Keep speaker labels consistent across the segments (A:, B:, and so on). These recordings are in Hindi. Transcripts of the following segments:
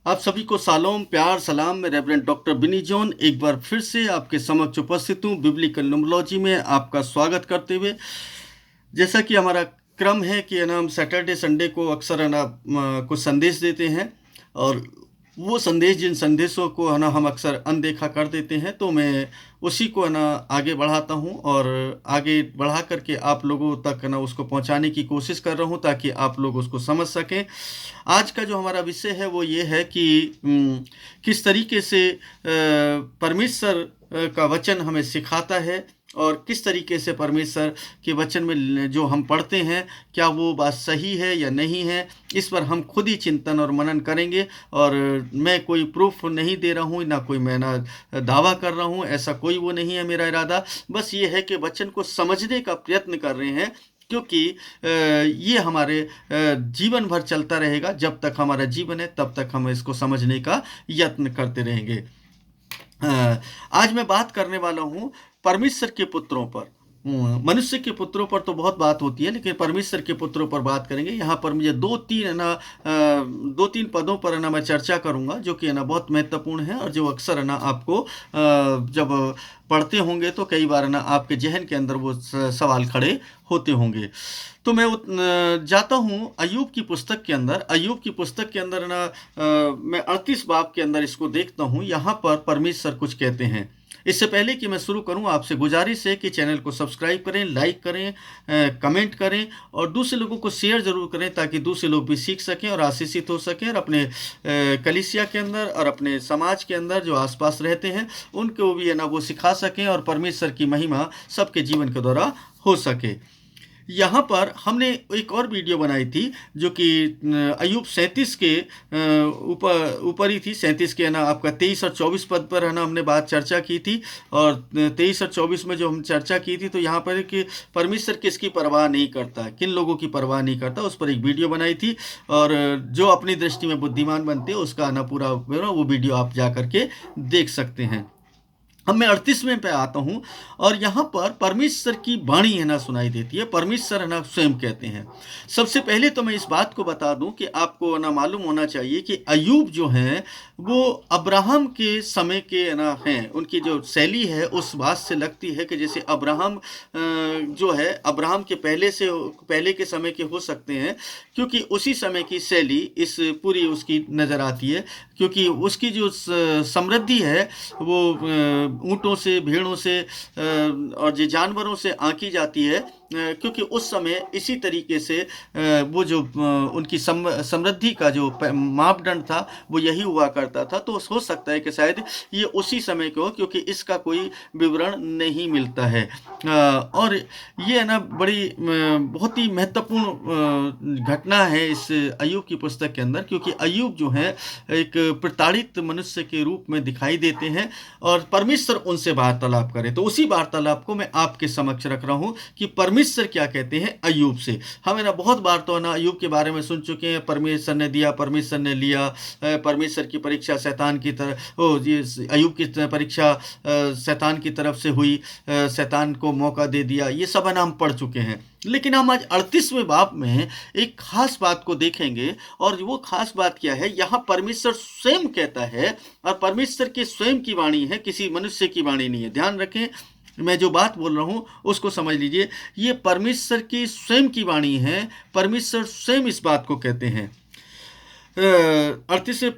A: आप सभी को सालोम, प्यार, सलाम। मैं रेवरेंड डॉक्टर बिनी जॉन एक बार फिर से आपके समक्ष उपस्थित हूँ बिब्लिकल न्यूमरोलॉजी में आपका स्वागत करते हुए। जैसा कि हमारा क्रम है कि है ना, हम सैटरडे संडे को अक्सर है ना कुछ संदेश देते हैं, और वो संदेश, जिन संदेशों को है ना हम अक्सर अनदेखा कर देते हैं, तो मैं उसी को है ना आगे बढ़ाता हूँ और आगे बढ़ा करके आप लोगों तक है ना उसको पहुँचाने की कोशिश कर रहा हूँ ताकि आप लोग उसको समझ सकें। आज का जो हमारा विषय है वो ये है कि किस तरीके से परमेश्वर का वचन हमें सिखाता है, और किस तरीके से परमेश्वर के वचन में जो हम पढ़ते हैं क्या वो बात सही है या नहीं है, इस पर हम खुद ही चिंतन और मनन करेंगे। और मैं कोई प्रूफ नहीं दे रहा हूँ, ना कोई मैं ना दावा कर रहा हूँ, ऐसा कोई वो नहीं है मेरा इरादा। बस ये है कि वचन को समझने का प्रयत्न कर रहे हैं, क्योंकि ये हमारे जीवन भर चलता रहेगा। जब तक हमारा जीवन है तब तक हम इसको समझने का यत्न करते रहेंगे। आज मैं बात करने वाला हूँ परमेश्वर के पुत्रों पर। मनुष्य के पुत्रों पर तो बहुत बात होती है, लेकिन परमेश्वर के पुत्रों पर बात करेंगे। यहाँ पर मुझे दो तीन पदों पर है ना मैं चर्चा करूँगा, जो कि है ना बहुत महत्वपूर्ण है, और जो अक्सर है ना आपको जब पढ़ते होंगे तो कई बार है ना आपके जहन के अंदर वो सवाल खड़े होते होंगे। तो मैं जाता हूँ अय्यूब की पुस्तक के अंदर। अय्यूब की पुस्तक के अंदर ना मैं 38 बाब के अंदर इसको देखता हूँ। यहाँ पर परमेश्वर कुछ कहते हैं। इससे पहले कि मैं शुरू करूं, आपसे गुजारिश है कि चैनल को सब्सक्राइब करें, लाइक करें, कमेंट करें, और दूसरे लोगों को शेयर ज़रूर करें ताकि दूसरे लोग भी सीख सकें और आशीषित हो सकें, और अपने कलीसिया के अंदर और अपने समाज के अंदर जो आसपास रहते हैं उनको भी है ना वो सिखा सकें, और परमेश्वर की महिमा सबके जीवन के द्वारा हो सके। यहाँ पर हमने एक और वीडियो बनाई थी जो कि अय्यूब 37 के ऊपर ही थी। 37 के है ना आपका 23 और 24 पद पर है ना हमने बात चर्चा की थी, और 23 और 24 में जो हम चर्चा की थी, तो यहाँ पर कि परमेश्वर किसकी परवाह नहीं करता, किन लोगों की परवाह नहीं करता, उस पर एक वीडियो बनाई थी। और जो अपनी दृष्टि में बुद्धिमान बनते हैं उसका ना पूरा वो वीडियो आप जा करके देख सकते हैं। अब मैं 38वें पे आता हूँ, और यहाँ पर परमेश्वर की वाणी है ना सुनाई देती है। परमेश्वर है ना स्वयं कहते हैं। सबसे पहले तो मैं इस बात को बता दूं कि आपको ना मालूम होना चाहिए कि अय्यूब जो हैं वो अब्राहम के समय के ना हैं। उनकी जो शैली है उस बात से लगती है कि जैसे अब्राहम जो है अब्राहम के पहले के समय के हो सकते हैं, क्योंकि उसी समय की शैली इस पूरी उसकी नज़र आती है। क्योंकि उसकी जो समृद्धि है वो ऊँटों से, भेड़ों से और जो जानवरों से आंकी जाती है, क्योंकि उस समय इसी तरीके से वो जो उनकी समृद्धि का जो मापदंड था वो यही हुआ करता था। तो हो सकता है कि शायद ये उसी समय के हो, क्योंकि इसका कोई विवरण नहीं मिलता है। और ये है ना बड़ी बहुत ही महत्वपूर्ण घटना है इस अय्यूब की पुस्तक के अंदर, क्योंकि अय्यूब जो है एक प्रताड़ित मनुष्य के रूप में दिखाई देते हैं, और परमेश्वर उनसे वार्तालाप करे। तो उसी वार्तालाप को मैं आपके समक्ष रख रहा हूँ कि परमेश्वर क्या कहते हैं अय्यूब से। हमें ना बहुत बार तो ना अय्यूब के बारे में सुन चुके हैं, परमेश्वर ने दिया, परमेश्वर ने लिया, परमेश्वर की परीक्षा शैतान की तरफ, अय्यूब की परीक्षा शैतान की तरफ से हुई, शैतान को मौका दे दिया, ये सब है ना हम पढ़ चुके हैं। लेकिन हम आज 38वें बाब में एक खास बात को देखेंगे, और वो खास बात क्या है, यहाँ परमेश्वर स्वयं कहता है, और परमेश्वर की स्वयं की वाणी है, किसी मनुष्य की वाणी नहीं है। ध्यान रखें, मैं जो बात बोल रहा हूँ उसको समझ लीजिए। ये परमेश्वर की स्वयं की वाणी है। परमेश्वर स्वयं इस बात को कहते हैं। 38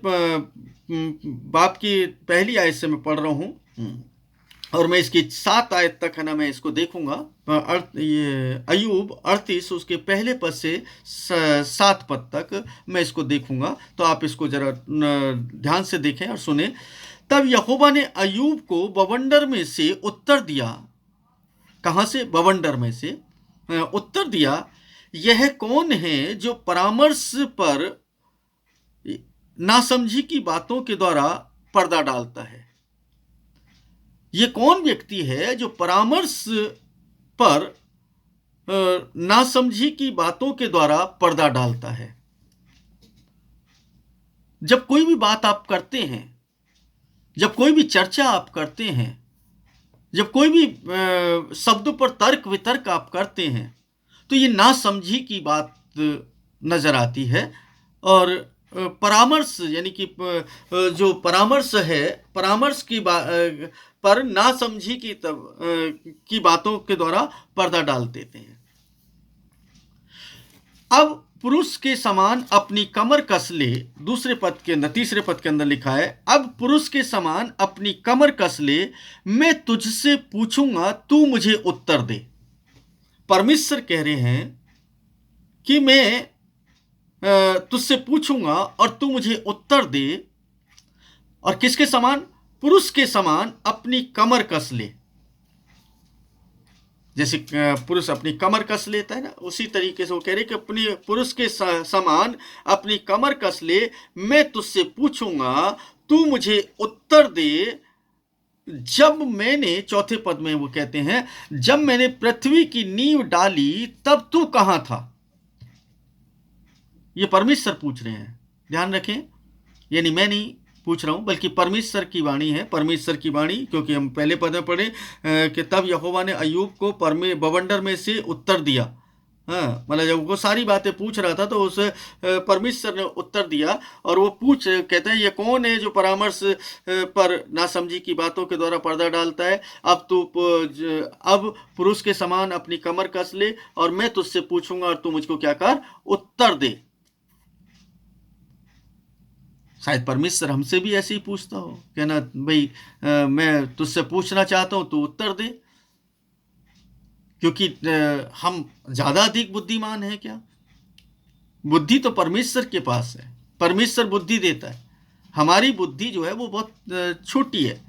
A: बाब की पहली आयत से मैं पढ़ रहा हूँ, और मैं इसकी 7 आयत तक है ना मैं इसको देखूंगा। ये अय्यूब 38 उसके पहले पद से 7 पद तक मैं इसको देखूंगा, तो आप इसको जरा ध्यान से देखें और सुने। तब यहोवा ने अय्यूब को बवंडर में से उत्तर दिया। कहाँ से? बवंडर में से उत्तर दिया। यह कौन है जो परामर्श पर नासमझी की बातों के द्वारा पर्दा डालता है? ये कौन व्यक्ति है जो परामर्श पर नासमझी की बातों के द्वारा पर्दा डालता है? जब कोई भी बात आप करते हैं, जब कोई भी चर्चा आप करते हैं, जब कोई भी शब्दों पर तर्क वितर्क आप करते हैं, तो ये नासमझी की बात नजर आती है। और परामर्श यानी कि जो परामर्श है, परामर्श पर नासमझी की बातों के द्वारा पर्दा डाल देते हैं। अब पुरुष के समान अपनी कमर कस ले, तीसरे पद के अंदर लिखा है, अब पुरुष के समान अपनी कमर कस ले, मैं तुझसे पूछूंगा तू मुझे उत्तर दे। परमेश्वर कह रहे हैं कि मैं तुझसे पूछूंगा और तू मुझे उत्तर दे। और किसके समान? पुरुष के समान अपनी कमर कस ले। जैसे पुरुष अपनी कमर कस लेता है ना, उसी तरीके से वो कह रहे कि अपनी पुरुष के समान अपनी कमर कस ले, मैं तुझसे पूछूंगा तू मुझे उत्तर दे। जब मैंने, चौथे पद में वो कहते हैं, जब मैंने पृथ्वी की नींव डाली तब तू कहां था। ये परमेश्वर पूछ रहे हैं, ध्यान रखें। यानी मैं नहीं पूछ रहा हूं, बल्कि परमेश्वर की वाणी है, परमेश्वर की वाणी। क्योंकि हम पहले पद में पढ़े कि तब यहोवा ने अय्यूब को बवंडर में से उत्तर दिया। हाँ, मतलब जब वो सारी बातें पूछ रहा था तो उस परमेश्वर ने उत्तर दिया। और वो कहते हैं, ये कौन है जो परामर्श पर नासमझी की बातों के द्वारा पर्दा डालता है। अब पुरुष के समान अपनी कमर कस ले और मैं तुझसे पूछूंगा और तू मुझको क्या कर, उत्तर दे। शायद परमेश्वर हमसे भी ऐसे ही पूछता हो, कहना भाई मैं तुझसे पूछना चाहता हूं, तू उत्तर दे। क्योंकि हम ज्यादा अधिक बुद्धिमान हैं क्या? बुद्धि तो परमेश्वर के पास है, परमेश्वर बुद्धि देता है। हमारी बुद्धि जो है वो बहुत छोटी है।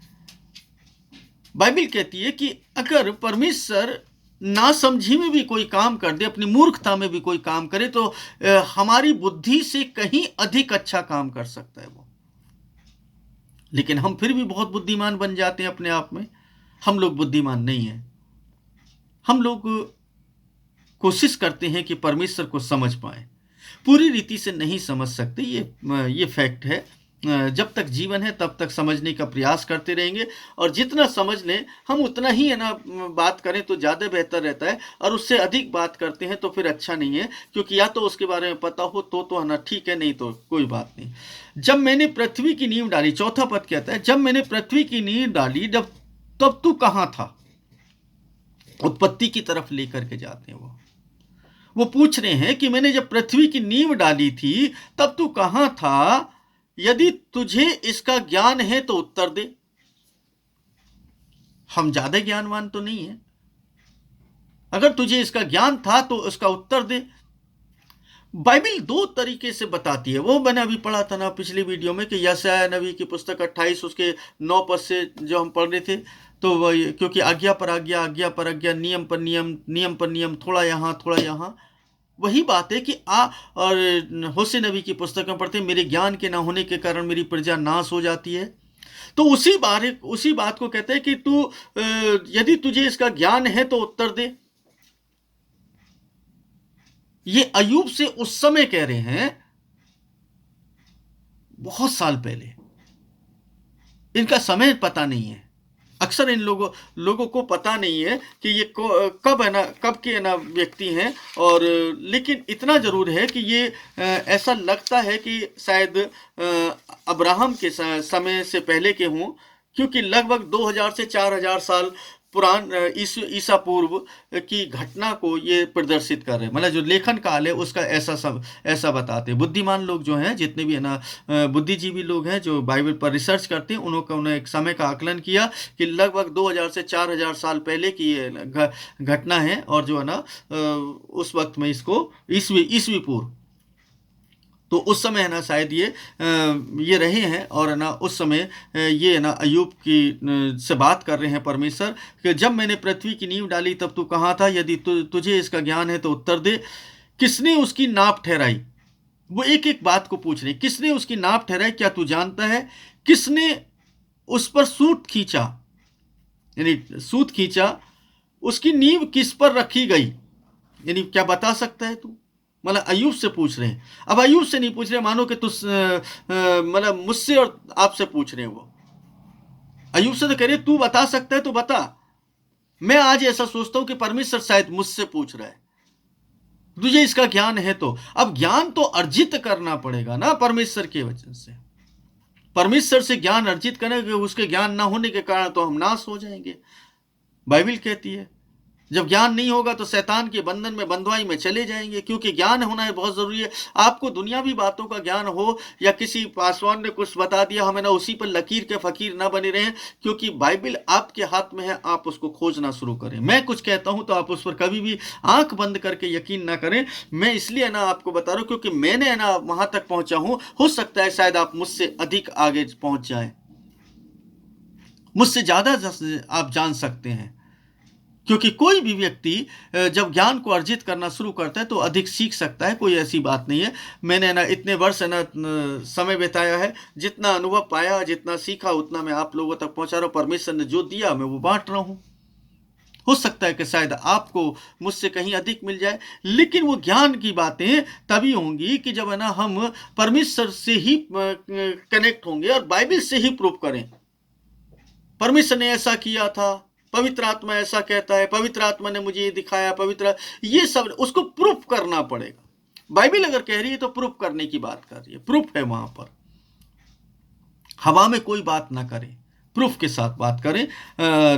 A: बाइबल कहती है कि अगर परमेश्वर नासमझी में भी कोई काम कर दे, अपनी मूर्खता में भी कोई काम करे, तो हमारी बुद्धि से कहीं अधिक अच्छा काम कर सकता है वो। लेकिन हम फिर भी बहुत बुद्धिमान बन जाते हैं अपने आप में। हम लोग बुद्धिमान नहीं हैं। हम लोग कोशिश करते हैं कि परमेश्वर को समझ पाए, पूरी रीति से नहीं समझ सकते। ये फैक्ट है। जब तक जीवन है तब तक समझने का प्रयास करते रहेंगे, और जितना समझ लें हम उतना ही है ना, बात करें तो ज़्यादा बेहतर रहता है। और उससे अधिक बात करते हैं तो फिर अच्छा नहीं है, क्योंकि या तो उसके बारे में पता हो तो है ना, ठीक है, नहीं तो कोई बात नहीं। जब मैंने पृथ्वी की नींव डाली, चौथा पद कहता है, जब मैंने पृथ्वी की नींव डाली तब तू कहाँ था। उत्पत्ति की तरफ लेकर के जाते हैं वो पूछ रहे हैं कि मैंने जब पृथ्वी की नींव डाली थी तब तू कहां था। यदि तुझे इसका ज्ञान है तो उत्तर दे। हम ज्यादा ज्ञानवान तो नहीं है। अगर तुझे इसका ज्ञान था तो उसका उत्तर दे। बाइबल दो तरीके से बताती है। वो मैंने अभी पढ़ा था ना पिछली वीडियो में कि यशायाह नबी की पुस्तक 28 उसके 9 पद से जो हम पढ़ रहे थे, तो क्योंकि आज्ञा पर आज्ञा, आज्ञा पर आज्ञा, नियम पर नियम, नियम पर नियम, थोड़ा यहाँ थोड़ा यहाँ। वही बात है कि और होशे नबी की पुस्तक में पढ़ते, मेरे ज्ञान के ना होने के कारण मेरी प्रजा नाश हो जाती है। तो उसी बात को कहते हैं कि तू यदि तुझे इसका ज्ञान है तो उत्तर दे। ये अय्यूब से उस समय कह रहे हैं, बहुत साल पहले। इनका समय पता नहीं है। अक्सर इन लोगों को पता नहीं है कि ये कब के ना व्यक्ति हैं। और लेकिन इतना जरूर है कि ये ऐसा लगता है कि शायद अब्राहम के समय से पहले के हों, क्योंकि लगभग 2000 से 4000 साल पुरान ईसा पूर्व की घटना को ये प्रदर्शित कर रहे हैं। मतलब जो लेखन काल है उसका ऐसा बताते हैं। बुद्धिमान लोग जो हैं, जितने भी है ना बुद्धिजीवी लोग हैं जो बाइबल पर रिसर्च करते हैं, उन्होंने एक समय का आकलन किया कि लगभग 2000 से 4000 साल पहले की ये घटना है। और जो है ना उस वक्त में इसको ईसवी पूर्व, तो उस समय है ना शायद ये रहे हैं। और है ना उस समय ये है ना अय्यूब की से बात कर रहे हैं परमेश्वर कि जब मैंने पृथ्वी की नींव डाली तब तू कहाँ था। यदि तुझे इसका ज्ञान है तो उत्तर दे। किसने उसकी नाप ठहराई। वो एक एक बात को पूछ रहे, किसने उसकी नाप ठहराई, क्या तू जानता है। किसने उस पर सूत खींचा, यानी सूत खींचा, उसकी नींव किस पर रखी गई, यानी क्या बता सकता है तू। मतलब अय्यूब से पूछ रहे हैं। अब अय्यूब से नहीं पूछ रहे, मानो कि मतलब मुझसे और आपसे पूछ रहे हैं। वो अय्यूब से तो कह रहे तू बता सकता है तो बता। मैं आज ऐसा सोचता हूं कि परमेश्वर शायद मुझसे पूछ रहा है। तुझे इसका ज्ञान है तो। अब ज्ञान तो अर्जित करना पड़ेगा ना परमेश्वर के वचन से। परमेश्वर से ज्ञान अर्जित करेंगे, उसके ज्ञान ना होने के कारण तो हम नाश हो जाएंगे। बाइबल कहती है जब ज्ञान नहीं होगा तो शैतान के बंधन में, बंधुआई में चले जाएंगे, क्योंकि ज्ञान होना है बहुत जरूरी है। आपको दुनियावी बातों का ज्ञान हो या किसी पासवान ने कुछ बता दिया, हमें ना उसी पर लकीर के फकीर ना बने रहें, क्योंकि बाइबल आपके हाथ में है, आप उसको खोजना शुरू करें। मैं कुछ कहता हूं तो आप उस पर कभी भी आंख बंद करके यकीन ना करें। मैं इसलिए ना आपको बता रहा हूं क्योंकि मैंने ना वहां तक पहुंचा हूं, हो सकता है शायद आप मुझसे अधिक आगे पहुंच जाए, मुझसे ज्यादा आप जान सकते हैं। क्योंकि कोई भी व्यक्ति जब ज्ञान को अर्जित करना शुरू करता है तो अधिक सीख सकता है, कोई ऐसी बात नहीं है। मैंने ना इतने वर्ष ना समय बिताया है, जितना अनुभव पाया, जितना सीखा, उतना मैं आप लोगों तक पहुंचा रहा हूं। परमेश्वर ने जो दिया मैं वो बांट रहा हूं। हो सकता है कि शायद आपको मुझसे कहीं अधिक मिल जाए, लेकिन वो ज्ञान की बातें तभी होंगी कि जब है ना हम परमेश्वर से ही कनेक्ट होंगे और बाइबल से ही प्रूव करें। परमेश्वर ने ऐसा किया था, पवित्र आत्मा ऐसा कहता है, पवित्र आत्मा ने मुझे ये दिखाया, पवित्र, ये सब उसको प्रूफ करना पड़ेगा। बाइबल अगर कह रही है तो प्रूफ करने की बात कर रही है, प्रूफ है वहां पर। हवा में कोई बात ना करें, प्रूफ के साथ बात करें।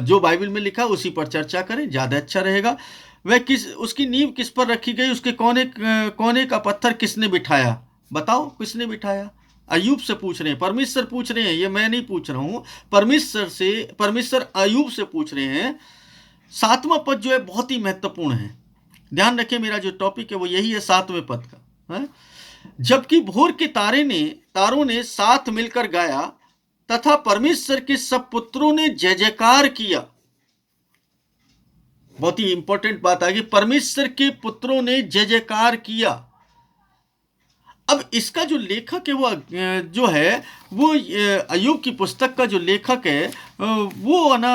A: जो बाइबल में लिखा उसी पर चर्चा करें, ज्यादा अच्छा रहेगा। वह उसकी नींव किस पर रखी गई, उसके कोने का पत्थर किसने बिठाया, बताओ किसने बिठाया। अय्यूब से पूछ रहे हैं, परमेश्वर पूछ रहे हैं, ये मैं नहीं पूछ रहा हूं। परमेश्वर अय्यूब से पूछ रहे हैं। 7वां पद जो है बहुत ही महत्वपूर्ण है, ध्यान रखें। मेरा जो टॉपिक है वो यही है 7वें पद का है? जबकि भोर के तारों ने साथ मिलकर गाया तथा परमेश्वर के सब पुत्रों ने जय जयकार किया। बहुत ही इंपॉर्टेंट बात आ गई, परमेश्वर के पुत्रों ने जय जयकार किया। अब इसका जो लेखक है वो जो है वो अय्यूब की पुस्तक का जो लेखक है वो ना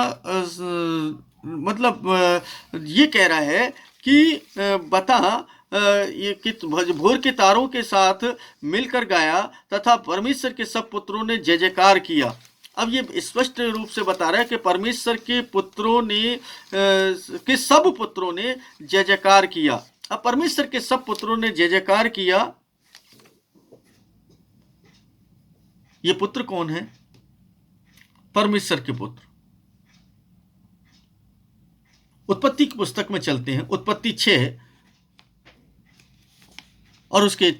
A: मतलब ये कह रहा है कि बता ये कि भोर के तारों के साथ मिलकर गाया तथा परमेश्वर के सब पुत्रों ने जय जयकार किया। अब ये स्पष्ट रूप से बता रहा है कि परमेश्वर के पुत्रों ने के सब पुत्रों ने जय जयकार किया। अब परमेश्वर के सब पुत्रों ने जय जयकार किया, ये पुत्र कौन है? परमेश्वर के पुत्र। उत्पत्ति की पुस्तक में चलते हैं, उत्पत्ति 6 और उसके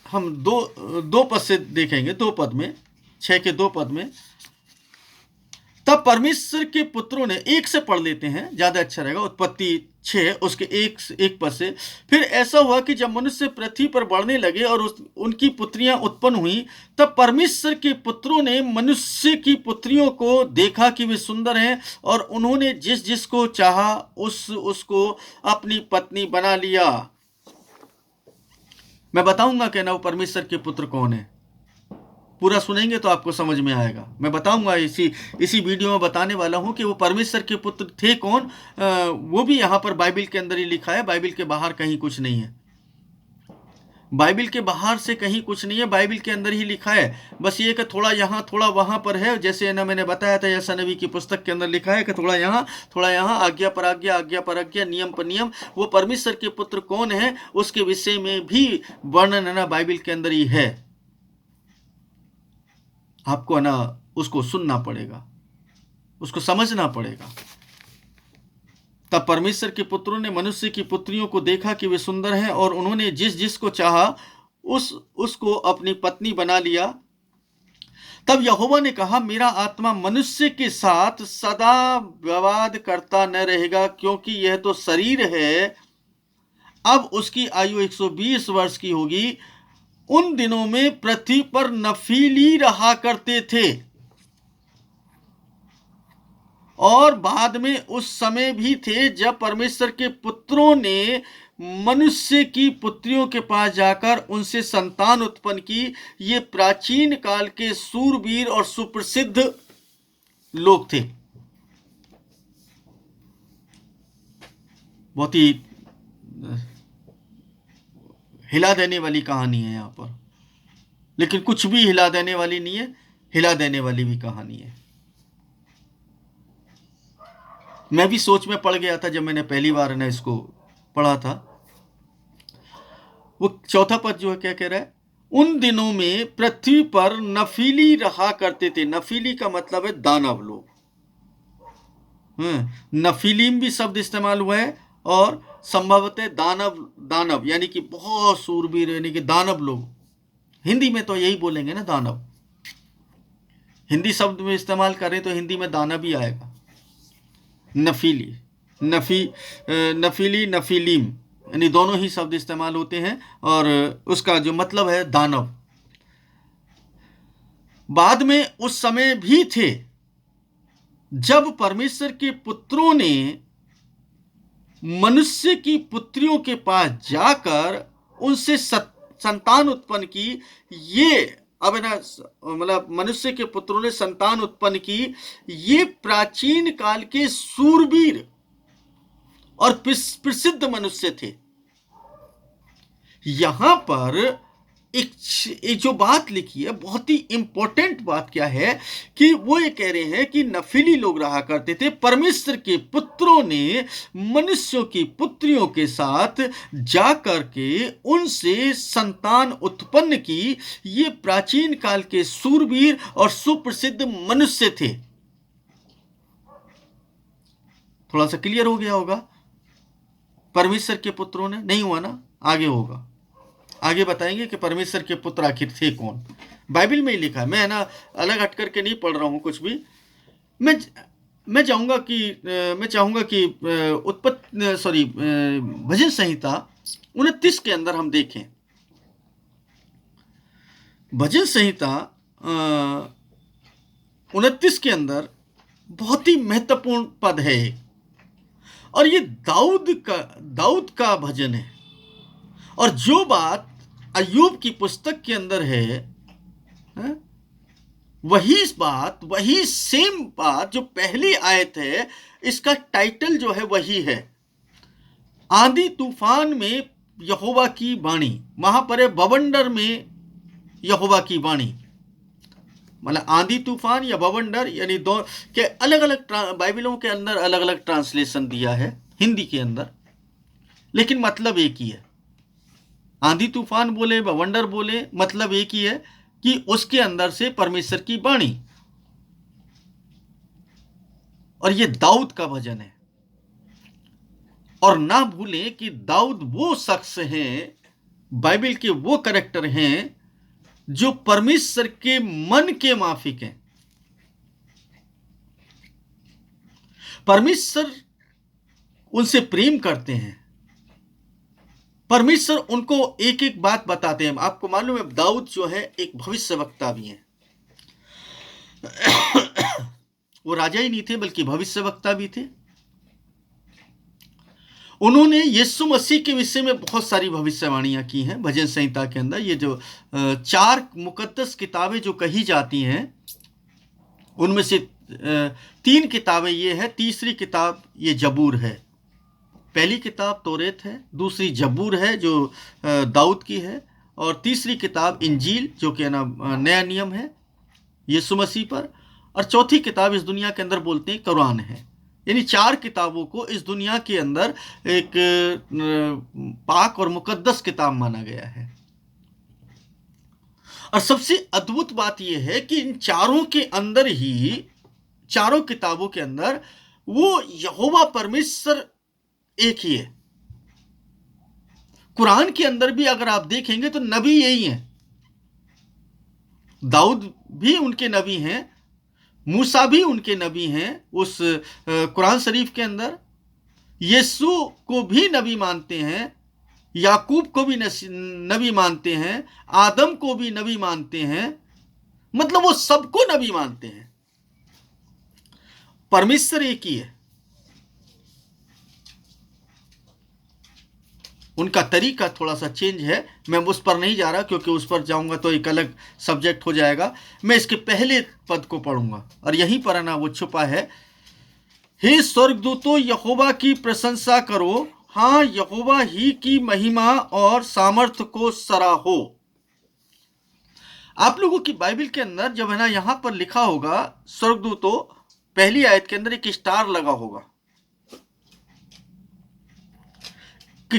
A: हम दो पद से देखेंगे, 2 पद में, 6 के 2 पद में। तब परमेश्वर के पुत्रों ने, एक से पढ़ लेते हैं ज्यादा अच्छा रहेगा, उत्पत्ति 6 उसके एक पद से। फिर ऐसा हुआ कि जब मनुष्य पृथ्वी पर बढ़ने लगे और उनकी पुत्रियां उत्पन्न हुई, तब परमेश्वर के पुत्रों ने मनुष्य की पुत्रियों को देखा कि वे सुंदर हैं, और उन्होंने जिस जिसको चाहा उसको अपनी पत्नी बना लिया। मैं बताऊंगा कि ना वो परमेश्वर के पुत्र कौन है, पूरा सुनेंगे तो आपको समझ में आएगा। मैं बताऊंगा, इसी वीडियो में बताने वाला हूं कि वो परमेश्वर के पुत्र थे कौन। वो भी यहां पर बाइबल के अंदर ही लिखा है, बाइबल के बाहर कहीं कुछ नहीं है। बाइबल के बाहर से कहीं कुछ नहीं है, बाइबल के अंदर ही लिखा है। बस ये कि थोड़ा यहाँ थोड़ा वहां पर है, जैसे ना मैंने बताया था यशायाह नबी की पुस्तक के अंदर लिखा है कि थोड़ा यहाँ थोड़ा यहाँ, आज्ञा पर आज्ञा, आज्ञा पर आज्ञा, नियम पर नियम। वो परमेश्वर के पुत्र कौन है उसके विषय में भी वर्णन ना बाइबल के अंदर ही है। आपको ना उसको सुनना पड़ेगा, उसको समझना पड़ेगा। तब परमेश्वर के पुत्रों ने मनुष्य की पुत्रियों को देखा कि वे सुंदर हैं, और उन्होंने जिस जिसको चाहा उसको अपनी पत्नी बना लिया। तब यहोवा ने कहा, मेरा आत्मा मनुष्य के साथ सदा विवाद करता न रहेगा, क्योंकि यह तो शरीर है, अब उसकी आयु 120 वर्ष की होगी। उन दिनों में पृथ्वी पर नफीली रहा करते थे, और बाद में उस समय भी थे जब परमेश्वर के पुत्रों ने मनुष्य की पुत्रियों के पास जाकर उनसे संतान उत्पन्न की। ये प्राचीन काल के सूरवीर और सुप्रसिद्ध लोग थे। बहुत ही हिला देने वाली कहानी है यहाँ पर, लेकिन कुछ भी हिला देने वाली नहीं है, हिला देने वाली भी कहानी है। मैं भी सोच में पड़ गया था जब मैंने पहली बार ना इसको पढ़ा था। वो चौथा पद जो है क्या कह रहा है, उन दिनों में पृथ्वी पर नफीली रहा करते थे। नफीली का मतलब है दानव लोग। नफीलीम भी शब्द इस्तेमाल हुआ है, और संभवतः दानव, दानव यानी कि बहुत सूरबीर, यानी कि दानव लोग। हिंदी में तो यही बोलेंगे ना, दानव। हिंदी शब्द में इस्तेमाल करें तो हिंदी में दानव ही आएगा। नफीली, नफीली, नफीलीम, यानी दोनों ही शब्द इस्तेमाल होते हैं, और उसका जो मतलब है दानव। बाद में उस समय भी थे जब परमेश्वर के पुत्रों ने मनुष्य की पुत्रियों के पास जाकर उनसे संतान उत्पन्न की। ये अब ना, मतलब मनुष्य के पुत्रों ने संतान उत्पन्न की, ये प्राचीन काल के सूरबीर और प्रसिद्ध मनुष्य थे। यहां पर एक जो बात लिखी है, बहुत ही इंपॉर्टेंट बात क्या है कि वो ये कह रहे हैं कि नफीली लोग रहा करते थे, परमेश्वर के पुत्रों ने मनुष्यों की पुत्रियों के साथ जाकर के उनसे संतान उत्पन्न की। ये प्राचीन काल के सूरबीर और सुप्रसिद्ध मनुष्य थे। थोड़ा सा क्लियर हो गया होगा। परमेश्वर के पुत्रों ने, नहीं हुआ ना, आगे होगा, आगे बताएंगे कि परमेश्वर के पुत्र आखिर थे कौन। बाइबल में ही लिखा है, मैं ना अलग हट करके नहीं पढ़ रहा हूं कुछ भी। मैं चाहूंगा कि भजन संहिता 29 के अंदर हम देखें। भजन संहिता 29 के अंदर बहुत ही महत्वपूर्ण पद है, और ये दाऊद का भजन है। और जो बात अय्यूब की पुस्तक के अंदर है, वही सेम बात जो पहली आयत है, इसका टाइटल जो है वही है, आंधी तूफान में यहोवा की वाणी। वहां पर है बवंडर में यहोवा की वाणी। मतलब आंधी तूफान या बवंडर, यानी दो के अलग अलग बाइबलों के अंदर अलग अलग ट्रांसलेशन दिया है हिंदी के अंदर, लेकिन मतलब एक ही है। आंधी तूफान बोले, बवंडर बोले, मतलब एक ही है कि उसके अंदर से परमेश्वर की वाणी। और ये दाऊद का भजन है। और ना भूलें कि दाऊद वो शख्स हैं, बाइबल के वो कैरेक्टर हैं जो परमेश्वर के मन के माफिक हैं। परमेश्वर उनसे प्रेम करते हैं। परमेश्वर उनको एक एक बात बताते हैं। आपको मालूम है, दाऊद जो है एक भविष्यवक्ता भी है। वो राजा ही नहीं थे, बल्कि भविष्यवक्ता भी थे। उन्होंने यीशु मसीह के विषय में बहुत सारी भविष्यवाणियां की हैं भजन संहिता के अंदर। ये जो 4 मुकद्दस किताबें जो कही जाती हैं, उनमें से 3 किताबें ये है, तीसरी किताब ये जबूर है। पहली किताब तोरेत है, दूसरी जबूर है जो दाऊद की है, और तीसरी किताब इंजील जो कि ना नया नियम है यीशु मसीह पर, और चौथी किताब इस दुनिया के अंदर बोलते हैं कुरान है। यानी 4 किताबों को इस दुनिया के अंदर एक पाक और मुकद्दस किताब माना गया है। और सबसे अद्भुत बात यह है कि इन चारों के अंदर ही, चारों किताबों के अंदर वो यहोवा परमेश्वर एक ही है। कुरान के अंदर भी अगर आप देखेंगे तो नबी यही हैं। दाऊद भी उनके नबी हैं, मूसा भी उनके नबी हैं। उस कुरान शरीफ के अंदर यीशु को भी नबी मानते हैं, याकूब को भी नबी मानते हैं, आदम को भी नबी मानते हैं। मतलब वो सबको नबी मानते हैं। परमेश्वर एक ही है। उनका तरीका थोड़ा सा चेंज है। मैं उस पर नहीं जा रहा, क्योंकि उस पर जाऊंगा तो एक अलग सब्जेक्ट हो जाएगा। मैं इसके पहले पद को पढ़ूंगा, और यहीं पर ना वो छुपा है। हे स्वर्गदूतों, यहोवा की प्रशंसा करो, हाँ यहोवा ही की महिमा और सामर्थ्य को सराहो। आप लोगों की बाइबल के अंदर जब है ना यहां पर लिखा होगा स्वर्गदूतों, पहली आयत के अंदर एक स्टार लगा होगा।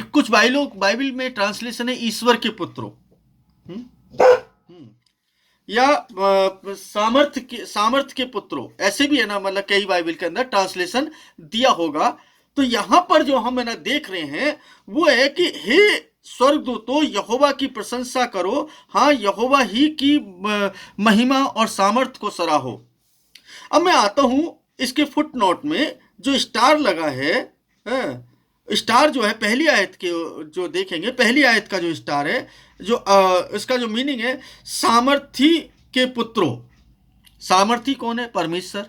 A: कुछ बाइबल में ट्रांसलेशन है ईश्वर के पुत्रों, या सामर्थ्य के पुत्रों, ऐसे भी है ना, मतलब कई बाइबल के अंदर ट्रांसलेशन दिया होगा। तो यहां पर जो हम है ना देख रहे हैं वो है कि हे स्वर्गदूतों यहोवा की प्रशंसा करो, हाँ यहोवा ही की महिमा और सामर्थ्य को सराहो। अब मैं आता हूं इसके फुट नोट में जो स्टार लगा है, स्टार जो है पहली आयत के जो देखेंगे, पहली आयत का जो स्टार है, जो इसका जो मीनिंग है सामर्थी के पुत्रों। सामर्थी कौन है? परमेश्वर।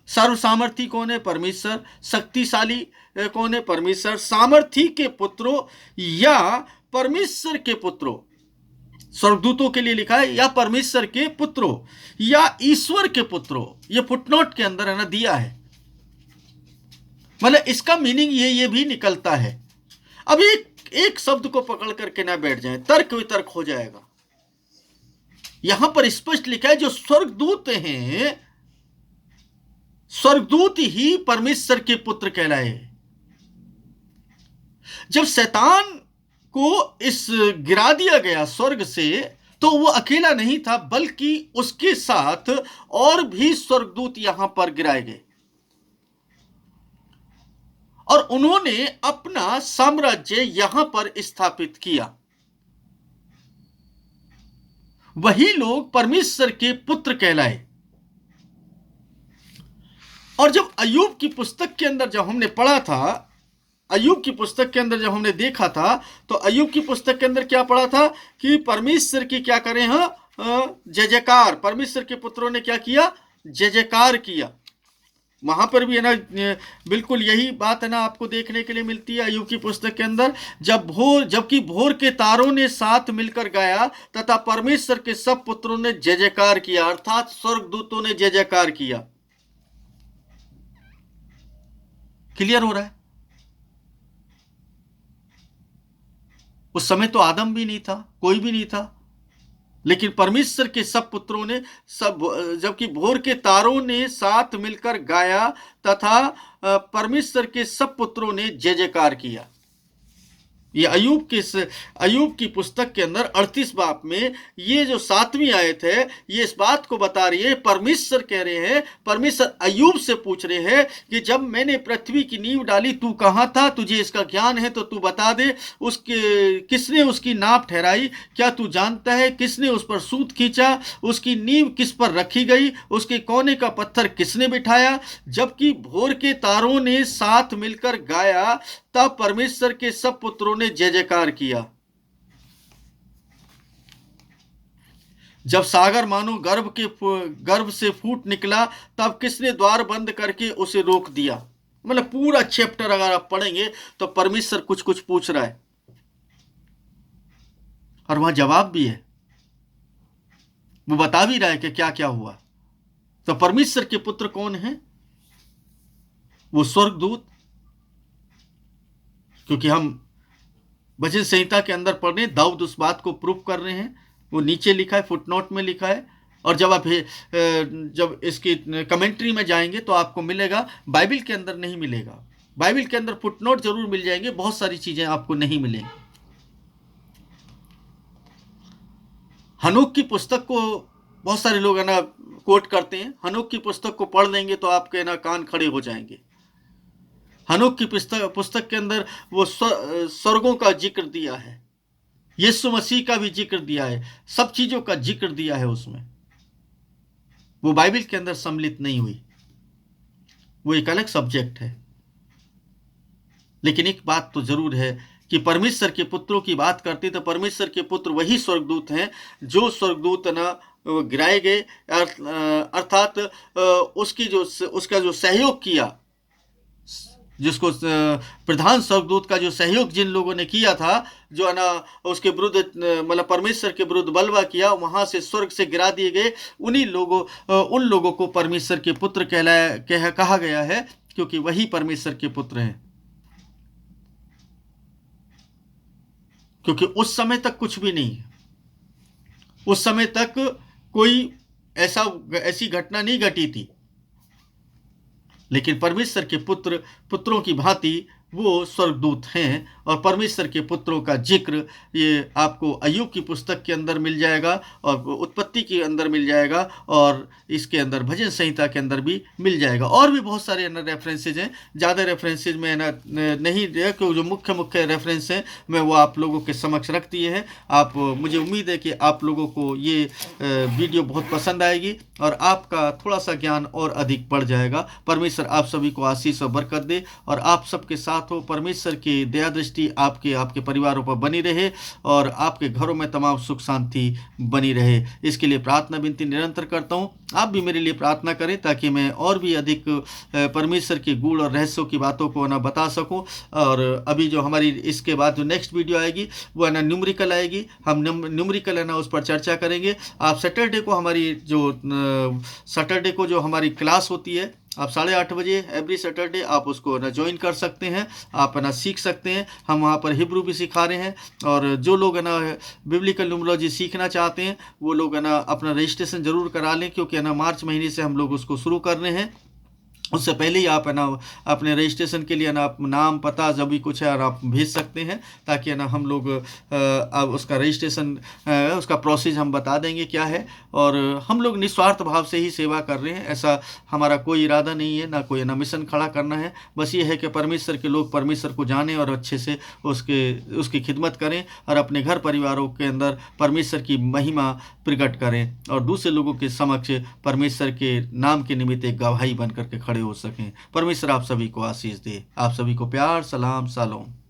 A: सर्व सामर्थी कौन है? परमेश्वर। शक्तिशाली कौन है? परमेश्वर। सामर्थी के पुत्रों या परमेश्वर के पुत्रों, स्वर्गदूतों के लिए लिखा है, या परमेश्वर के पुत्रों या ईश्वर के पुत्रों। ये फुटनोट के अंदर है ना दिया है, मतलब इसका मीनिंग ये भी निकलता है। अब एक शब्द को पकड़ करके ना बैठ जाए, तर्क वितर्क हो जाएगा। यहां पर स्पष्ट लिखा है जो स्वर्गदूत हैं, स्वर्गदूत ही परमेश्वर के पुत्र कहलाए। जब शैतान को इस गिरा दिया गया स्वर्ग से, तो वो अकेला नहीं था, बल्कि उसके साथ और भी स्वर्गदूत यहां पर गिराए गए और उन्होंने अपना साम्राज्य यहां पर स्थापित किया। वही लोग परमेश्वर के पुत्र कहलाए। और जब अय्यूब की पुस्तक के अंदर जब हमने पढ़ा था, अय्यूब की पुस्तक के अंदर जब हमने देखा था, तो अय्यूब की पुस्तक के अंदर क्या पढ़ा था कि परमेश्वर की क्या करें, जय जयकार। परमेश्वर के पुत्रों ने क्या किया? जय जयकार किया। वहां पर भी है ना बिल्कुल यही बात है ना आपको देखने के लिए मिलती है अय्यूब की पुस्तक के अंदर। जबकि भोर के तारों ने साथ मिलकर गाया तथा परमेश्वर के सब पुत्रों ने जय जयकार किया, अर्थात स्वर्गदूतों ने जय जयकार किया। क्लियर हो रहा है? उस समय तो आदम भी नहीं था, कोई भी नहीं था, लेकिन परमेश्वर के सब पुत्रों ने जबकि भोर के तारों ने साथ मिलकर गाया तथा परमेश्वर के सब पुत्रों ने जय जयकार किया। ये अय्यूब की पुस्तक के अंदर 38 बाब में ये जो 7वीं आयत है, ये इस बात को बता रही है। परमेश्वर कह रहे हैं, परमेश्वर अय्यूब से पूछ रहे हैं कि जब मैंने पृथ्वी की नींव डाली तू कहाँ था? तुझे इसका ज्ञान है तो तू बता दे। किसने उसकी नाप ठहराई? क्या तू जानता है? किसने उस पर सूत खींचा? उसकी नींव किस पर रखी गई? उसके कोने का पत्थर किसने बिठाया? जबकि भोर के तारों ने साथ मिलकर गाया तब परमेश्वर के सब पुत्रों ने जय जयकार किया। जब सागर मानो गर्भ से फूट निकला तब किसने द्वार बंद करके उसे रोक दिया? मतलब पूरा चैप्टर अगर आप पढ़ेंगे तो परमेश्वर कुछ कुछ पूछ रहा है और वहां जवाब भी है, वो बता भी रहा है कि क्या क्या हुआ। तो परमेश्वर के पुत्र कौन है? वो स्वर्गदूत। क्योंकि हम भजन संहिता के अंदर पढ़ रहे हैं, दाऊद उस बात को प्रूफ कर रहे हैं, वो नीचे लिखा है, फुटनोट में लिखा है। और जब आप जब इसकी कमेंट्री में जाएंगे तो आपको मिलेगा, बाइबल के अंदर नहीं मिलेगा। बाइबल के अंदर फुटनोट जरूर मिल जाएंगे, बहुत सारी चीजें आपको नहीं मिलेंगी। हनोक की पुस्तक को बहुत सारे लोग है ना कोट करते हैं। हनोक की पुस्तक को पढ़ लेंगे तो आपके ना कान खड़े हो जाएंगे। हनोक की पुस्तक के अंदर वो स्वर्गों का जिक्र दिया है, यीशु मसीह का भी जिक्र दिया है, सब चीजों का जिक्र दिया है उसमें। वो बाइबल के अंदर सम्मिलित नहीं हुई, वो एक अलग सब्जेक्ट है। लेकिन एक बात तो जरूर है कि परमेश्वर के पुत्रों की बात करते तो परमेश्वर के पुत्र वही स्वर्गदूत हैं जो स्वर्गदूत ना गिराए गए, अर्थात उसका जो सहयोग किया, जिसको प्रधान स्वर्गदूत का जो सहयोग जिन लोगों ने किया था, जो है ना उसके विरुद्ध मतलब परमेश्वर के विरुद्ध बलवा किया, वहां से स्वर्ग से गिरा दिए गए। उन लोगों को परमेश्वर के पुत्र कहा गया है, क्योंकि वही परमेश्वर के पुत्र हैं। क्योंकि उस समय तक कुछ भी नहीं है, उस समय तक कोई ऐसी घटना नहीं घटी थी। लेकिन परमेश्वर के पुत्रों की भांति वो स्वर्गदूत हैं। और परमेश्वर के पुत्रों का जिक्र ये आपको अय्यूब की पुस्तक के अंदर मिल जाएगा और उत्पत्ति के अंदर मिल जाएगा और इसके अंदर भजन संहिता के अंदर भी मिल जाएगा। और भी बहुत सारे रेफरेंसेज हैं, ज़्यादा रेफरेंसेज में ना नहीं दिया, क्योंकि जो मुख्य मुख्य रेफरेंस हैं मैं वो आप लोगों के समक्ष रख दिए हैं। आप मुझे उम्मीद है कि आप लोगों को ये वीडियो बहुत पसंद आएगी और आपका थोड़ा सा ज्ञान और अधिक बढ़ जाएगा। परमेश्वर आप सभी को आशीष और बरकत दे और आप सबके साथ हो। परमेश्वर की दया दृष्टि आपके परिवारों पर बनी रहे और आपके घरों में तमाम सुख शांति बनी रहे। इसके लिए प्रार्थना विनती निरंतर करता हूँ। आप भी मेरे लिए प्रार्थना करें ताकि मैं और भी अधिक परमेश्वर के गूढ़ और रहस्यों की बातों को ना बता सकूं। और अभी जो हमारी इसके बाद जो नेक्स्ट वीडियो आएगी वो है ना न्यूमेरिकल आएगी। हम न्यूमेरिकल है ना उस पर चर्चा करेंगे। आप सैटरडे को हमारी जो सैटरडे को जो हमारी क्लास होती है, आप 8:30 बजे एवरी सैटरडे आप उसको ना ज्वाइन कर सकते हैं, आप ना सीख सकते हैं। हम वहाँ पर हिब्रू भी सिखा रहे हैं और जो लोग है ना बिब्लिकल न्यूमरोलॉजी सीखना चाहते हैं वो लोग है ना अपना रजिस्ट्रेशन ज़रूर करा लें, क्योंकि है ना मार्च महीने से हम लोग उसको शुरू कर रहे हैं। उससे पहले ही आप है ना अपने रजिस्ट्रेशन के लिए ना नाम पता जब भी कुछ है और आप भेज सकते हैं, ताकि है ना हम लोग अब उसका रजिस्ट्रेशन उसका प्रोसेस हम बता देंगे क्या है। और हम लोग निस्वार्थ भाव से ही सेवा कर रहे हैं, ऐसा हमारा कोई इरादा नहीं है, ना कोई ना मिशन खड़ा करना है। बस ये है कि परमेश्वर के लोग परमेश्वर को जानें और अच्छे से उसकी खिदमत करें और अपने घर परिवारों के अंदर परमेश्वर की महिमा प्रकट करें और दूसरे लोगों के समक्ष परमेश्वर के नाम के निमित्त एक गवाही बन करके खड़े हो सकें। परमेश्वर आप सभी को आशीष दे। आप सभी को प्यार, सलाम, शालोम।